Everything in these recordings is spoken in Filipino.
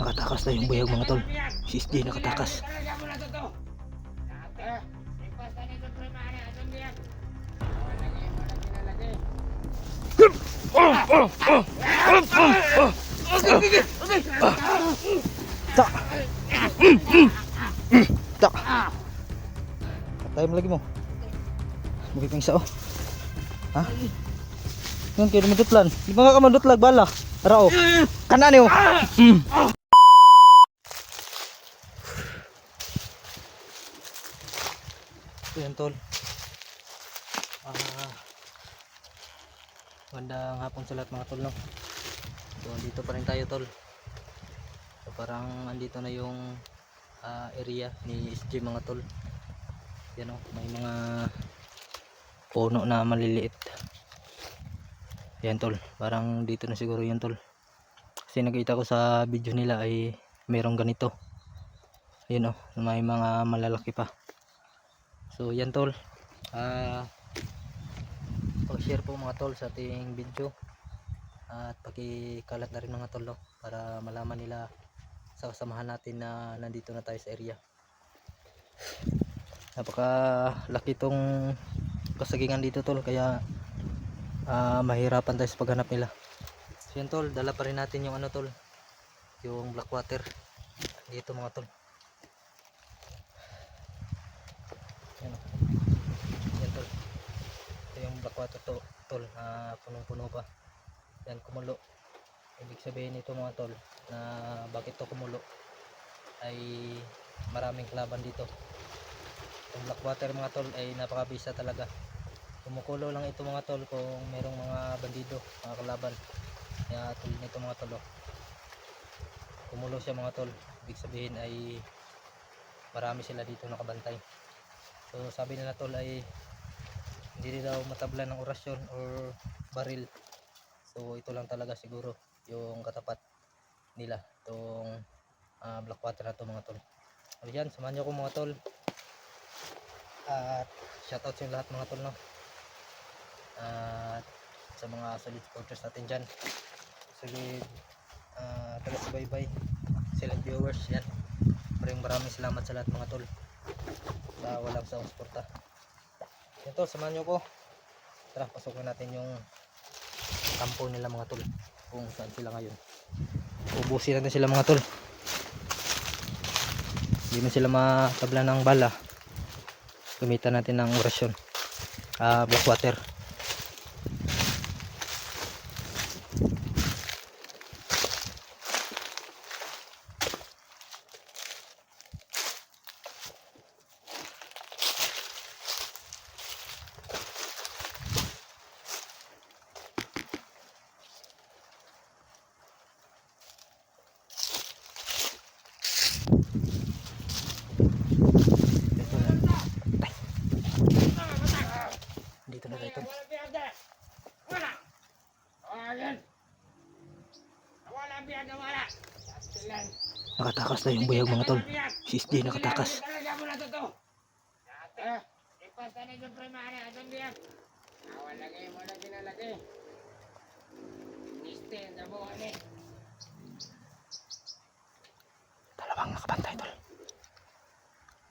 Nakatakas na yung buyag mga tol. Si SJ nakatakas. Tak. Tak. Patay mo lagi mo. Mugay pang isa oh. Ha? Ngayon kayo dumudutlan. Di ba nga ka madutlag bala? Tara oh. Kanan niyo. Ayan tol. Magandang hapon sa lahat mga tol no. So dito pa rin tayo tol. So parang andito na yung area ni SJ mga tol. Yan o, may mga puno na maliliit. Yan tol, parang dito na siguro yun tol. Kasi nakita ko sa video nila ay merong ganito. Yan o, may mga malalaki pa. So yan tol, pag-share po mga tol sa ating video at pakikalat na rin mga tol no, para malaman nila sa kasamahan natin na nandito na tayo sa area. Napaka laki tong kasagingan dito tol, kaya mahirapan tayo sa paghanap nila. So yan tol, dala pa rin natin yung ano tol, yung black water dito mga tol. Yan, yan tol, ito yung black water to, tol, punong-puno pa. Yan, kumulo. Ibig sabihin ito mga tol, na bakit to kumulo ay maraming kalaban dito. Yung black water mga tol ay napakabisa talaga. Kumukulo lang ito mga tol kung merong mga bandido, mga kalaban. Kaya tulad nito mga tol oh. Kumulo siya mga tol, ibig sabihin ay marami sila dito nakabantay. So sabi nila tol ay hindi daw matabla ng orasyon or baril. So ito lang talaga siguro yung katapat nila itong black water na to mga tol. So yan, samahan nyo ko mga tol at shoutout sa lahat mga tol no. At sa mga solid supporters natin dyan, solid taga-subaybay, silent viewers, yan, maraming salamat sa lahat mga tol sa walang sawang suporta. Yan tol, samahan nyo ko, tara pasukin natin yung kampo nila mga tol, kung saan sila ngayon. Ubusin natin sila mga tol, hindi na sila matabla ng bala. Gamitan natin ng orasyon, black water. Dito na tayo. Nakatakas na yung buyag mga tol. Si SJ nakatakas. Dalawang nakabantay tol.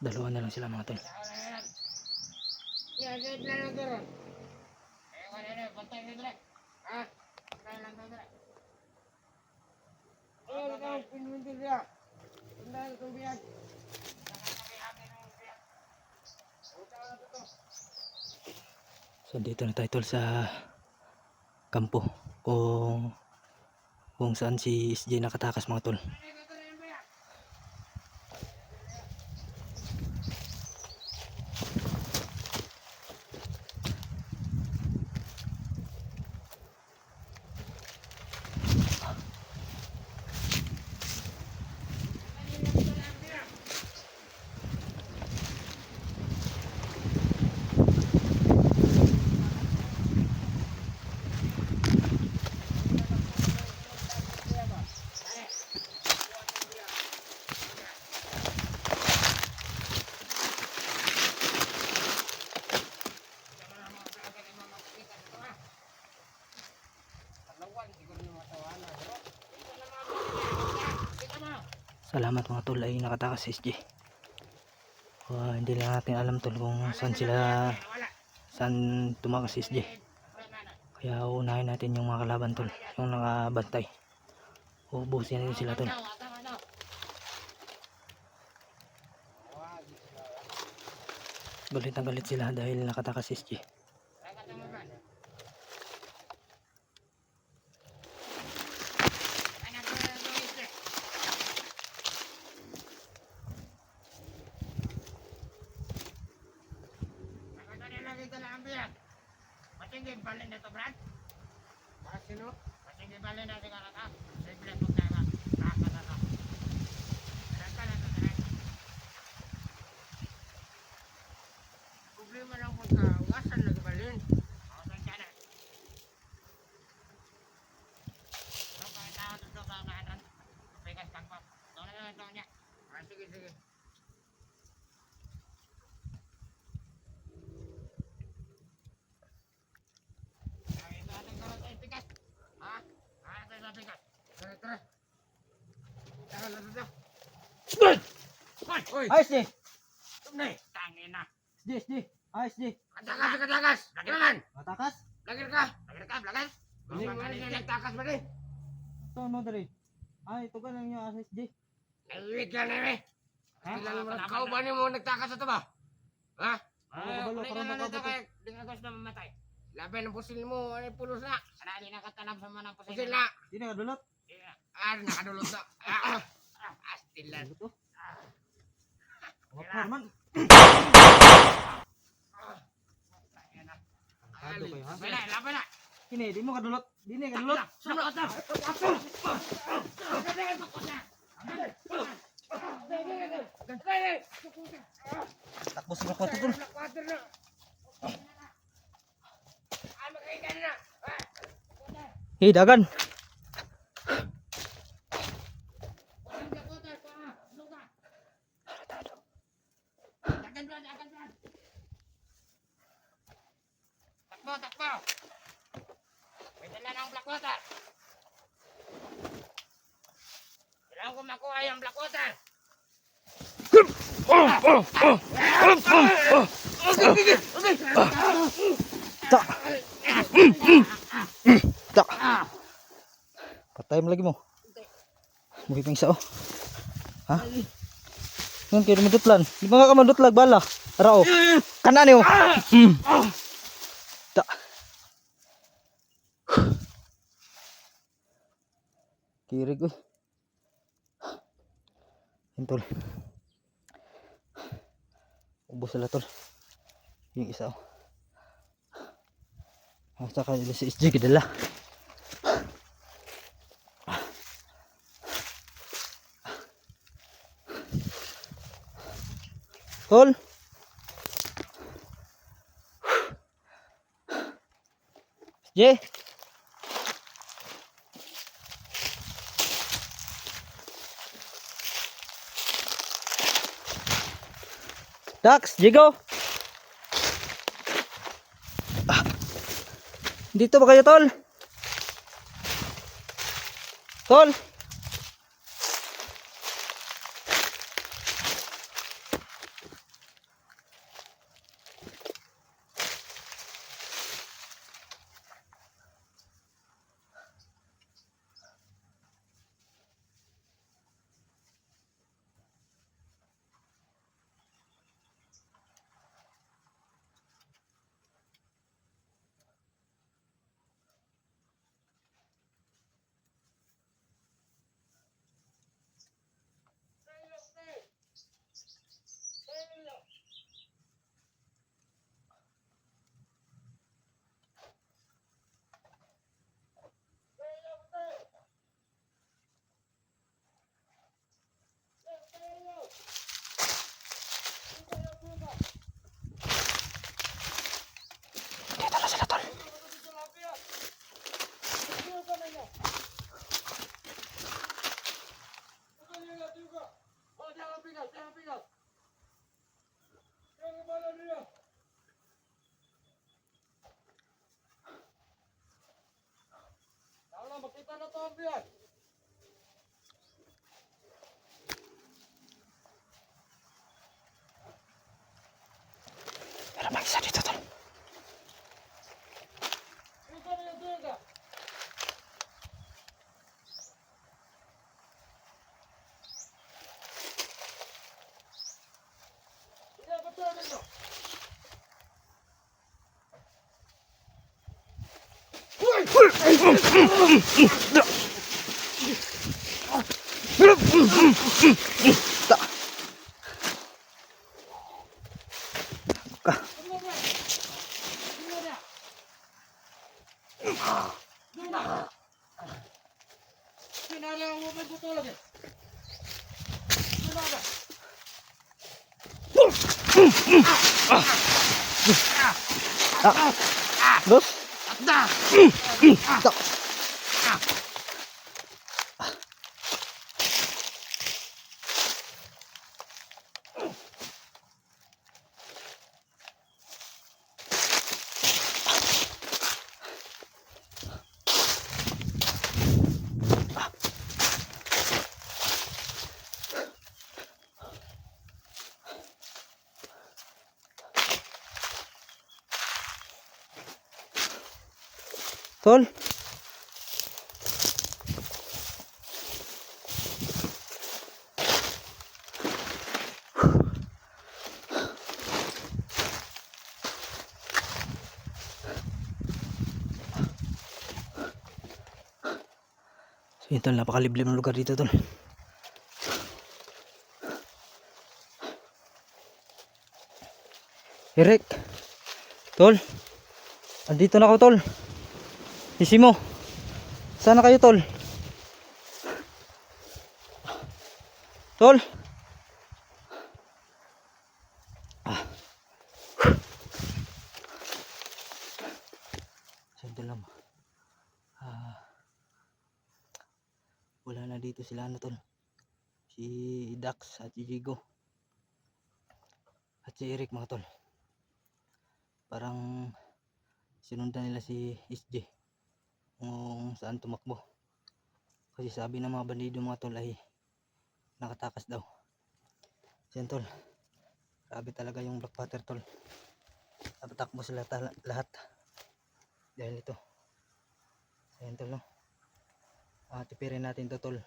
Dalawa na lang sila mga tol. So dito na tayo tol sa kampo kung saan si SJ nakatakas mga tol. Salamat mga tol ay nakatakas si SJ. Hindi lang natin alam tol kung saan tumakas si SJ. Kaya uunahin natin yung mga kalaban tol, yung nakabantay. Ubusin natin sila tol. Galit na galit sila dahil nakatakas si SJ. Masing balik na to, Brad? Sino? Masing balik na ito ka. Simple po ka na. Raka na to. Raka na to, Brad. Problema lang po ka. Ugasan na gabalin. O, saan ka na? So, kahit ako ito ka na. Pegas pagpap. Ito na ito niya. Sige, sige. Ayos di! Tangin na. SJ! Ayos di! Katakas! Lagi naman! Matakas? Lagir ka! Lagir! Nagtakas ba rin? Ito no dali. Ito ka lang yung SJ. Naiwig ka na eh! Ha? Ikaw ba niyo mo nagtakas ito ba? Ha? Kabalo, parang nakabuto. Di ka gusto na mamatay. Laban ng pusil mo, ay pulos na. Sana di nakatanap sa mga pusil na. Di na kadulot. Nakadulot na. Astilan. Ito. Wala man. Kado kayo ha? Laban na. Kini, di mo kadulot. Di na kadulot. Sulot na. Takbo sa kwarto tol. Dagan. Takbo. Pwede na ng black water. Kailangan ko makuha yung black water. Tak. Tak. Patay mo lagi mo. Mukha pang isa oh. Ha? Ngayon kayo madutlan. Di ba nga ka madutlag bala? Ara oh. Kanan oh. Tak. Kirig oh. Tol. Ubos sila tol. Yung isa oh. Saka si SJ kadala. Tol. SJ. Dax, Jigo. Dito ba kayo, tol? Tol. Makita na to ang biyan. Ka. Dos. Tak. Tol. So yun tol, napakaliblib ng lugar dito tol. Eric. Tol. Andito na ako tol. Isi mo. Sana kayo tol. Tol. Sando lang. Wala na dito sila ano tol. Si Dax at si Jigo. At si Eric mga tol. Parang sinundan nila si SJ kung saan tumakbo. Kasi sabi ng mga bandido mga tol ay nakatakas daw. Yan tol. Grabe talaga yung Blackwater tol. Napatakbo sila lahat. Dahil ito. Ayan tol no. Tipirin natin to tol.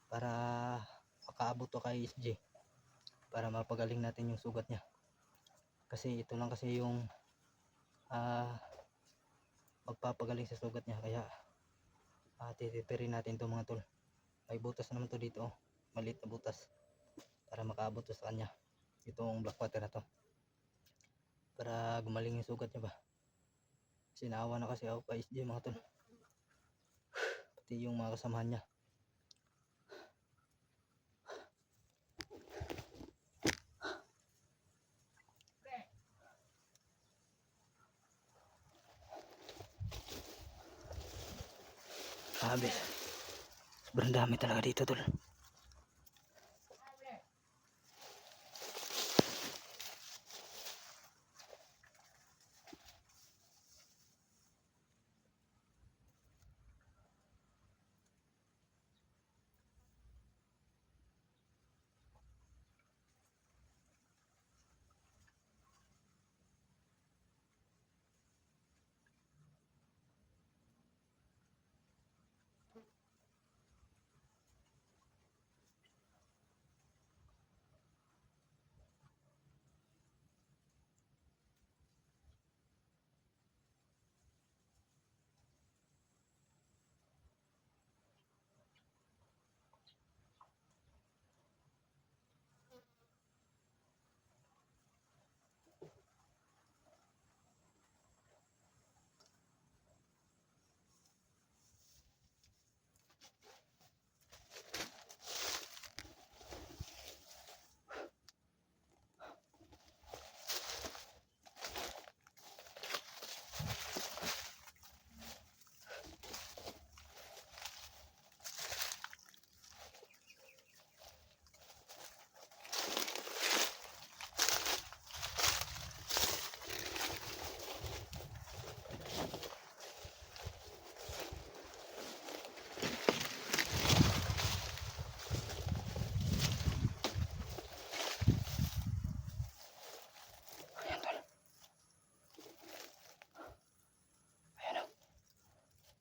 Para makaabot to kay SJ. Para mapagaling natin yung sugat niya. Kasi ito lang kasi yung magpapagaling sa sugat niya. Kaya titipirin natin to mga tol. May butas naman to dito. Maliit na butas. Para makaabot to sa kanya. Itong Blackwater na to. Para gumaling yung sugat niya ba. Sinawa na kasi ako kay SJ mga tol. Pati yung mga kasamahan niya. Sabi. Sobrang dami talaga dito tol.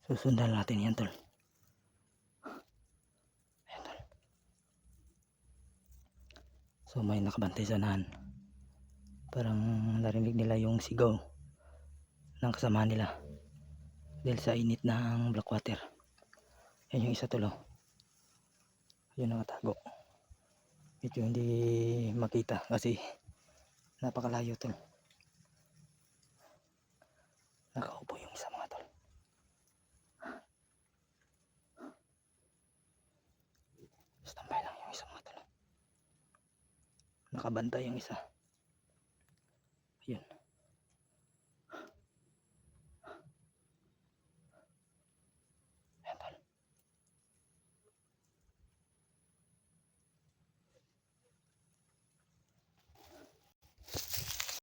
Susundan natin yan tol. Ayan tol. So may nakabantay sa nahan. Parang narinig nila yung sigaw ng kasama nila. dahil sa init ng Blackwater. Yan yung isa tol oh. Yun nakatago. Medyo hindi makita kasi napakalayo tol. Nakaupo yung isa mga tol. Standby lang yung isa mga tol. Nakabantay yung isa. Yun.